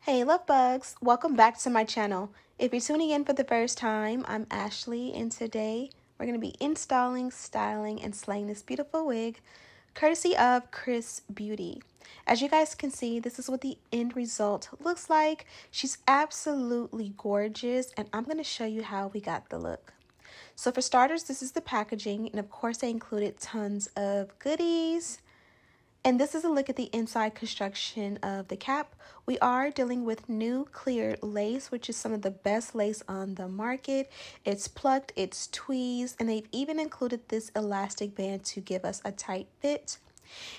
Hey love bugs, welcome back to my channel. If you're tuning in for the first time, I'm Ashley and today we're going to be installing, styling, and slaying this beautiful wig courtesy of Xrsbeauty. As you guys can see, this is what the end result looks like. She's absolutely gorgeous and I'm going to show you how we got the look. So for starters, this is the packaging and of course I included tons of goodies. And this is a look at the inside construction of the cap. We are dealing with new clear lace, which is some of the best lace on the market. It's plucked, it's tweezed, and they've even included this elastic band to give us a tight fit.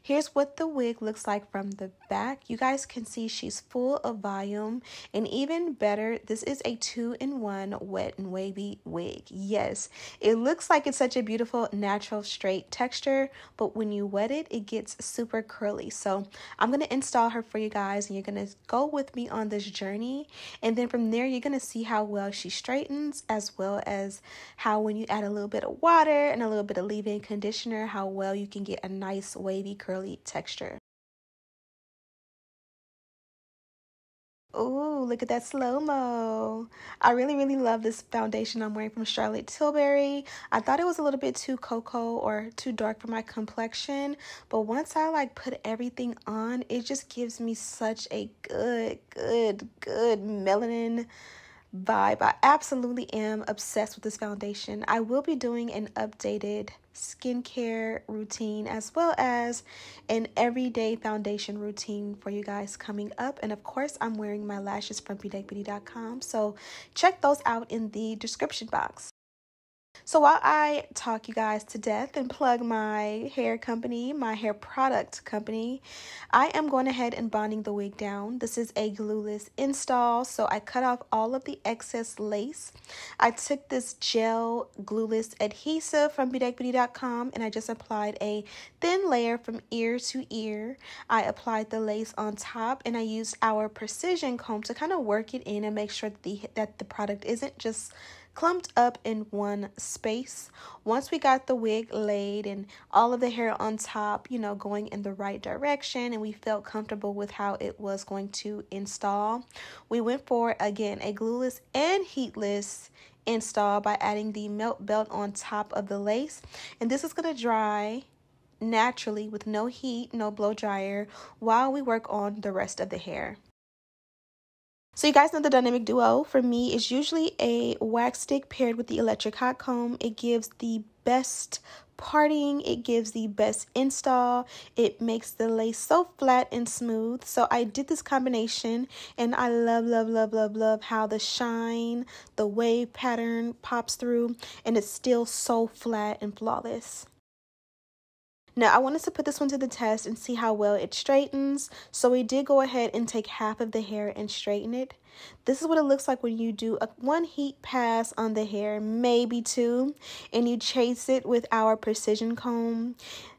Here's what the wig looks like from the back. You guys can see she's full of volume, and even better, this is a 2-in-1 wet and wavy wig. Yes, it looks like it's such a beautiful natural straight texture, but when you wet it, it gets super curly. So I'm going to install her for you guys, and you're going to go with me on this journey, and then from there, you're going to see how well she straightens, as well as how when you add a little bit of water and a little bit of leave-in conditioner, how well you can get a nice wavy curly texture. Oh, look at that slow-mo. I really love this foundation I'm wearing from Charlotte Tilbury. I thought it was a little bit too cocoa or too dark for my complexion, but once I put everything on, it just gives me such a good melanin vibe. I absolutely am obsessed with this foundation. I will be doing an updated skincare routine as well as an everyday foundation routine for you guys coming up. And of course, I'm wearing my lashes from bedeckbeauty.com, so check those out in the description box. So while I talk you guys to death and plug my hair company, my hair product company, I am going ahead and bonding the wig down. This is a glueless install, so I cut off all of the excess lace. I took this gel glueless adhesive from bedeckbeauty.com and I just applied a thin layer from ear to ear. I applied the lace on top and I used our precision comb to kind of work it in and make sure that the product isn't just clumped up in one space. Once we got the wig laid and all of the hair on top, going in the right direction, and we felt comfortable with how it was going to install, we went for, again, a glueless and heatless install by adding the melt belt on top of the lace. And this is going to dry naturally with no heat, no blow dryer, while we work on the rest of the hair. So you guys know the dynamic duo for me is usually a wax stick paired with the electric hot comb. It gives the best parting, it gives the best install, it makes the lace so flat and smooth. So I did this combination and I love how the shine, the wave pattern pops through, and it's still so flat and flawless. Now, I wanted to put this one to the test and see how well it straightens. So we did go ahead and take half of the hair and straighten it. This is what it looks like when you do one heat pass on the hair, maybe two, and you chase it with our precision comb.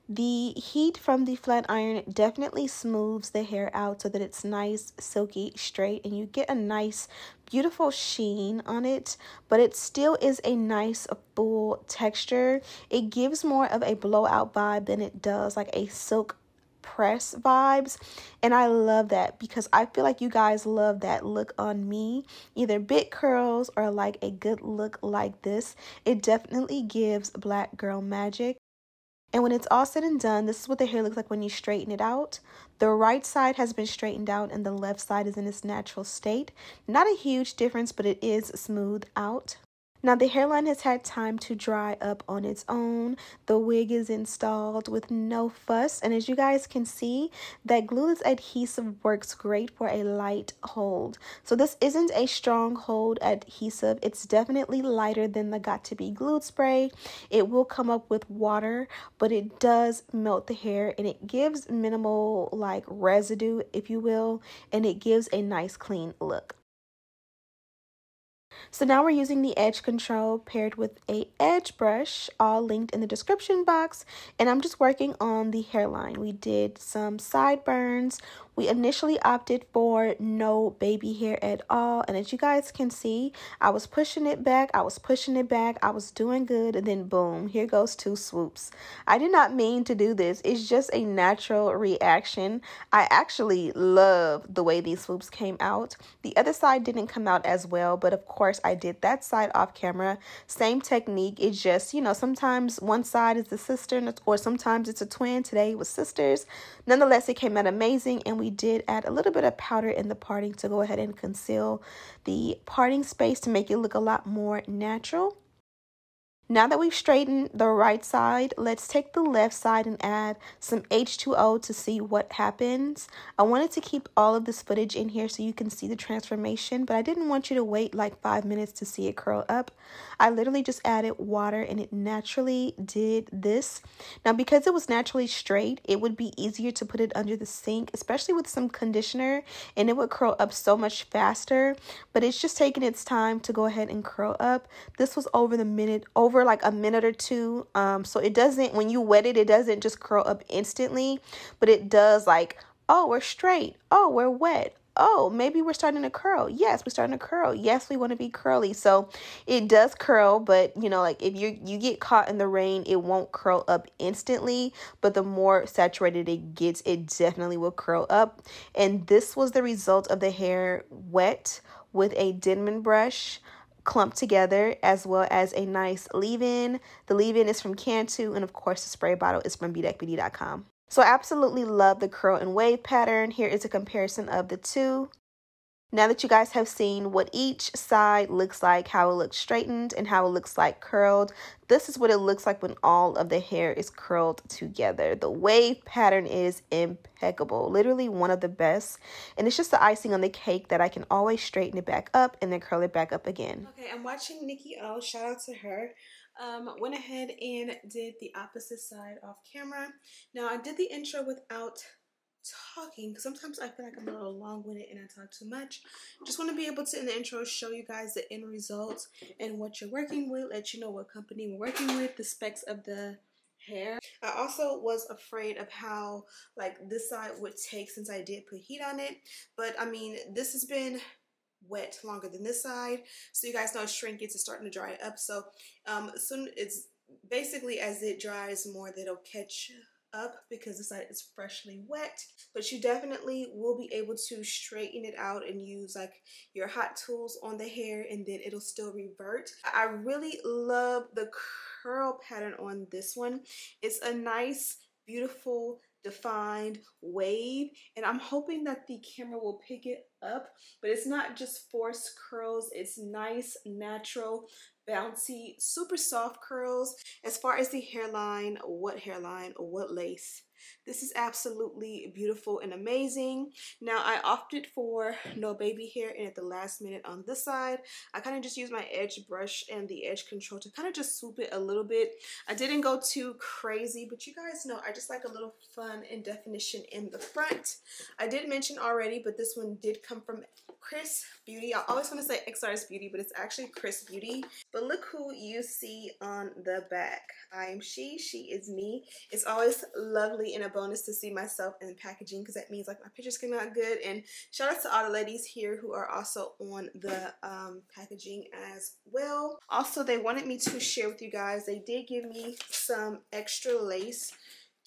The heat from the flat iron definitely smooths the hair out so that it's nice, silky, straight, and you get a nice, beautiful sheen on it, but it still is a nice, full texture. It gives more of a blowout vibe than it does like a silk press vibes, and I love that because I feel like you guys love that look on me, either bit curls or like a good look like this. It definitely gives black girl magic. And when it's all said and done, this is what the hair looks like when you straighten it out. The right side has been straightened out and the left side is in its natural state. Not a huge difference, but it is smoothed out. Now the hairline has had time to dry up on its own. The wig is installed with no fuss, and as you guys can see, that glueless adhesive works great for a light hold. So this isn't a strong hold adhesive. It's definitely lighter than the Got To Be Glued spray. It will come up with water, but it does melt the hair and it gives minimal residue, if you will, and it gives a nice clean look. So now we're using the edge control paired with a edge brush, all linked in the description box, and I'm just working on the hairline. We did some sideburns. We initially opted for no baby hair at all, and as you guys can see, I was pushing it back, I was pushing it back, I was doing good, and then boom, here goes two swoops. I did not mean to do this. It's just a natural reaction. I actually love the way these swoops came out. The other side didn't come out as well, but of course I did that side off camera. Same technique. It's just, you know, sometimes one side is the sister or sometimes it's a twin. Today it was sisters. Nonetheless, it came out amazing, and we did add a little bit of powder in the parting to go ahead and conceal the parting space to make it look a lot more natural. Now that we've straightened the right side, let's take the left side and add some H2O to see what happens. I wanted to keep all of this footage in here so you can see the transformation, but I didn't want you to wait like 5 minutes to see it curl up. I literally just added water and it naturally did this. Now, because it was naturally straight, it would be easier to put it under the sink, especially with some conditioner, and it would curl up so much faster, but it's just taking its time to go ahead and curl up. This was over like a minute or two. So it doesn't, when you wet it, it doesn't just curl up instantly, but it does like, oh, we're straight. Oh, we're wet. Oh, maybe we're starting to curl. Yes, we're starting to curl. Yes, we want to be curly. So it does curl, but you know, like if you get caught in the rain, it won't curl up instantly, but the more saturated it gets, it definitely will curl up. And this was the result of the hair wet with a Denman brush, clumped together, as well as a nice leave-in. The leave-in is from Cantu, and of course the spray bottle is from bedeckbeauty.com. So I absolutely love the curl and wave pattern. Here is a comparison of the two. Now that you guys have seen what each side looks like, how it looks straightened and how it looks like curled, this is what it looks like when all of the hair is curled together. The wave pattern is impeccable, literally one of the best. And it's just the icing on the cake that I can always straighten it back up and then curl it back up again. Okay, I'm watching Nikki O, shout out to her. Went ahead and did the opposite side off camera. Now I did the intro without talking because sometimes I feel like I'm a little long-winded and I talk too much. Just want to be able to in the intro show you guys the end results and what you're working with, let you know what company we're working with, the specs of the hair. I also was afraid of how like this side would take since I did put heat on it, but I mean this has been wet longer than this side, so you guys know shrinkage is starting to dry up. So soon it's basically as it dries more that it'll catch up because the side is freshly wet, but you definitely will be able to straighten it out and use like your hot tools on the hair, and then it'll still revert. I really love the curl pattern on this one. It's a nice, beautiful, defined wave, and I'm hoping that the camera will pick it up, but it's not just forced curls. It's nice, natural, bouncy, super soft curls. As far as the hairline, what lace, this is absolutely beautiful and amazing. Now I opted for no baby hair, and at the last minute on this side I kind of just used my edge brush and the edge control to kind of just swoop it a little bit. I didn't go too crazy, but you guys know I just like a little fun and definition in the front. I did mention already, but this one did come from Chris Beauty. I always want to say XRSBEAUTY, but it's actually Chris Beauty. But look who you see on the back. I am she is me. It's always lovely and a bonus to see myself in packaging because that means like my pictures came out good. And shout out to all the ladies here who are also on the packaging as well. Also, they wanted me to share with you guys, they did give me some extra lace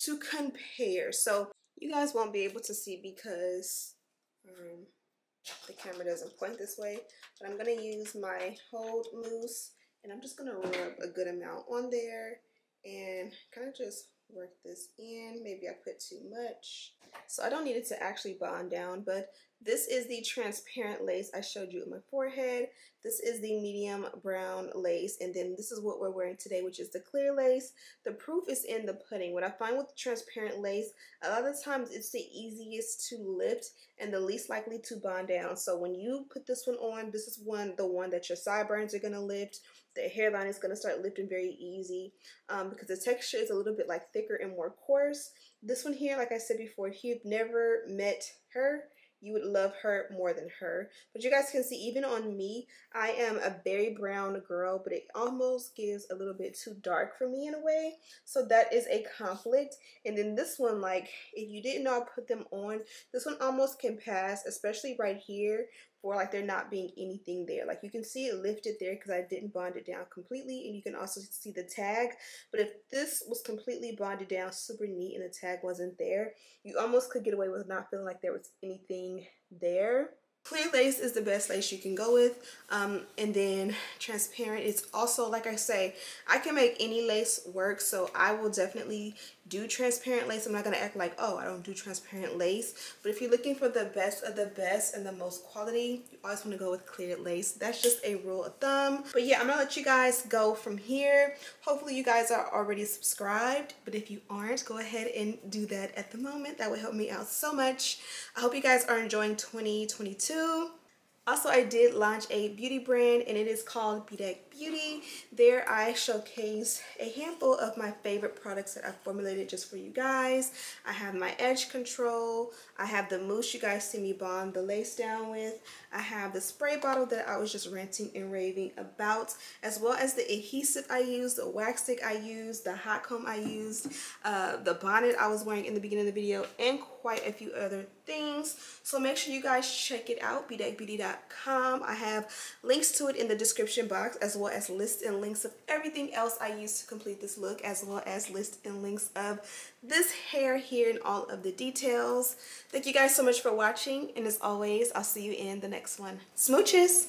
to compare. So you guys won't be able to see because the camera doesn't point this way, but I'm going to use my hold mousse and I'm just going to rub a good amount on there and kind of just work this in. Maybe I put too much, so I don't need it to actually bond down. But this is the transparent lace I showed you on my forehead. This is the medium brown lace, and then this is what we're wearing today, which is the clear lace. The proof is in the pudding. What I find with the transparent lace, a lot of times it's the easiest to lift and the least likely to bond down. So when you put this one on, this is the one that your sideburns are going to lift. The hairline is going to start lifting very easy because the texture is a little bit like thicker and more coarse. This one here, like I said before, if you've never met her, you would love her more than her. But you guys can see, even on me, I am a berry brown girl, but it almost gives a little bit too dark for me in a way. So that is a conflict. And then this one, like, if you didn't know I put them on, this one almost can pass, especially right here, for like there not being anything there. Like you can see it lifted there because I didn't bond it down completely, and you can also see the tag. But if this was completely bonded down super neat and the tag wasn't there, you almost could get away with not feeling like there was anything there. Clear lace is the best lace you can go with, and then transparent is also, like I say, I can make any lace work, so I will definitely do transparent lace. I'm not gonna act like, oh, I don't do transparent lace, but if you're looking for the best of the best and the most quality, you always want to go with clear lace. That's just a rule of thumb. But yeah, I'm gonna let you guys go from here. Hopefully you guys are already subscribed, but if you aren't, go ahead and do that at the moment. That would help me out so much. I hope you guys are enjoying 2022. Also, I did launch a beauty brand, and it is called Bedeck Beauty. There I showcase a handful of my favorite products that I formulated just for you guys. I have my edge control, I have the mousse you guys see me bond the lace down with, I have the spray bottle that I was just ranting and raving about, as well as the adhesive I used, the wax stick I used, the hot comb I used, the bonnet I was wearing in the beginning of the video, and quite a few other things. So make sure you guys check it out, bedeckbeauty.com. I have links to it in the description box, as well as lists and links of everything else I used to complete this look, as well as lists and links of this hair here and all of the details. Thank you guys so much for watching, and as always, I'll see you in the next one. Smooches!